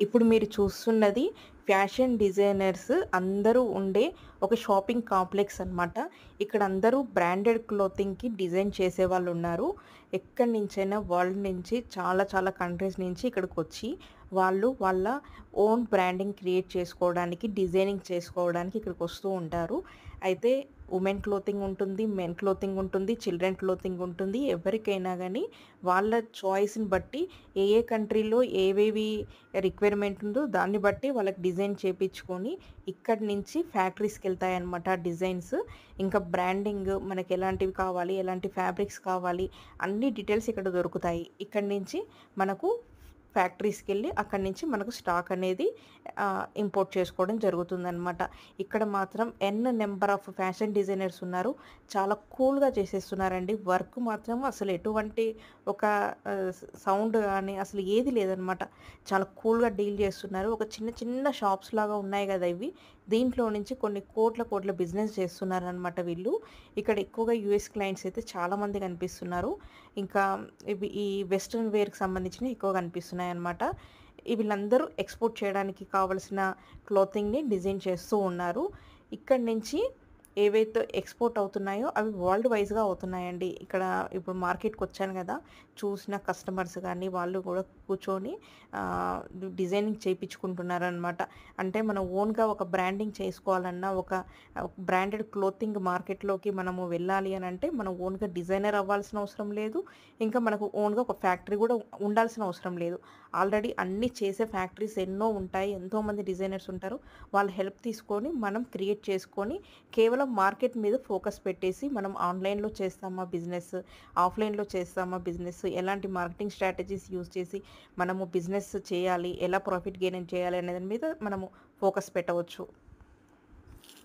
ఇప్పుడు మీరు చూస్తున్నది ఫ్యాషన్ డిజైనర్స్ అందరూ ఉండే ఒక షాపింగ్ కాంప్లెక్స్ అన్నమాట. ఇక్కడ అందరూ బ్రాండెడ్ క్లోతింగ్‌కి డిజైన్ చేసేవాళ్ళున్నారు. ఎక్కడి నుంచైనా వరల్డ్ నుంచి చాలా చాలా కంట్రీస్ నుంచి ఇక్కడికొచ్చి వాళ్ళు వాళ్ళ ఓన్ బ్రాండింగ్ క్రియేట్ చేసుకోవడానికి, డిజైనింగ్ చేసుకోవడానికి ఇక్కడికొస్తూ ఉంటారు. అయితే ఉమెన్ క్లోతింగ్ ఉంటుంది, మెన్ క్లోతింగ్ ఉంటుంది, చిల్డ్రన్ క్లోతింగ్ ఉంటుంది. ఎవరికైనా గానీ వాళ్ళ చాయిస్‌ని బట్టి ఏ ఏ కంట్రీలో ఏవేవి రిక్వైర్మెంట్ ఉందో దాన్ని బట్టి వాళ్ళకి డిజైన్ చేపించుకొని ఇక్కడి నుంచి ఫ్యాక్టరీస్‌కెళ్తాయన్నమాట డిజైన్స్. ఇంకా బ్రాండింగ్ మనకెలాంటివి కావాలి, ఎలాంటి ఫ్యాబ్రిక్స్ కావాలి అన్ని డీటెయిల్స్ ఇక్కడ దొరుకుతాయి. ఇక్కడి నుంచి మనకు ఫ్యాక్టరీస్‌కెళ్ళి అక్కడి నుంచి మనకు స్టాక్ అనేది ఇంపోర్ట్ చేసుకోవడం జరుగుతుందనమాట. ఇక్కడ మాత్రం నెంబర్ ఆఫ్ ఫ్యాషన్ డిజైనర్స్ ఉన్నారు. చాలా కూల్‌గా చేసేస్తున్నారండి. వర్క్ మాత్రం అసలు ఎటువంటి ఒక సౌండ్ గాని అసలు ఏది లేదనమాట. చాలా కూల్‌గా డీల్ చేస్తున్నారు. ఒక చిన్న చిన్న షాప్స్ లాగా ఉన్నాయి గదా ఇవి. దీంట్లో నుంచి కొన్ని కోట్ల కోట్ల బిజినెస్ చేస్తున్నారనమాట వీళ్ళు. ఇక్కడ ఎక్కువగా యూఎస్ క్లయింట్స్ అయితే చాలామంది కనిపిస్తున్నారు. ఇంకా ఈ వెస్టర్న్ వేర్‌కి సంబంధించినవి ఎక్కువ కనిపిస్తున్నాయన్నమాట. వీళ్ళందరూ ఎక్స్‌పోర్ట్ చేయడానికి కావాల్సిన క్లాతింగ్‌ని డిజైన్ చేస్తూ ఉన్నారు. ఇక్కడి నుంచి ఏవైతే ఎక్స్‌పోర్ట్ అవుతున్నాయో అవి వరల్డ్ వైస్‌గా అవుతున్నాయండి. ఇక్కడ ఇప్పుడు మార్కెట్‌కొచ్చాను గదా! చూసిన కస్టమర్స్ గానీ వాళ్ళు గూడా కూర్చొని ఆహ్, డిజైనింగ్ చేపించుకుంటున్నారనమాట. అంటే మనం ఓన్‌గా ఒక బ్రాండింగ్ చేసుకోవాలన్నా, ఒక బ్రాండెడ్ క్లోతింగ్ మార్కెట్‌లోకి మనము వెళ్ళాలి అనంటే, మనం ఓన్‌గా డిజైనర్ అవ్వాల్సిన అవసరం లేదు. ఇంకా మనకు ఓన్‌గా ఒక ఫ్యాక్టరీ గూడా ఉండాల్సిన అవసరం లేదు. ఆల్రెడీ అన్నీ చేసే ఫ్యాక్టరీస్ ఎన్నో ఉంటాయి. ఎంతోమంది డిజైనర్స్ ఉంటారు. వాళ్ళ హెల్ప్ తీసుకొని మనం క్రియేట్ చేసుకొని కేవలం మార్కెట్ మీద ఫోకస్ పెట్టేసి మనం ఆన్‌లైన్‌లో చేస్తామా బిజినెస్, ఆఫ్‌లైన్‌లో చేస్తామా బిజినెస్, ఎలాంటి మార్కెటింగ్ స్ట్రాటజీస్ యూజ్ చేసి మనము బిజినెస్ చేయాలి, ఎలా ప్రాఫిట్ గెయిన్ చేయాలి అనే దాని మీద మనము ఫోకస్ పెట్టవచ్చు.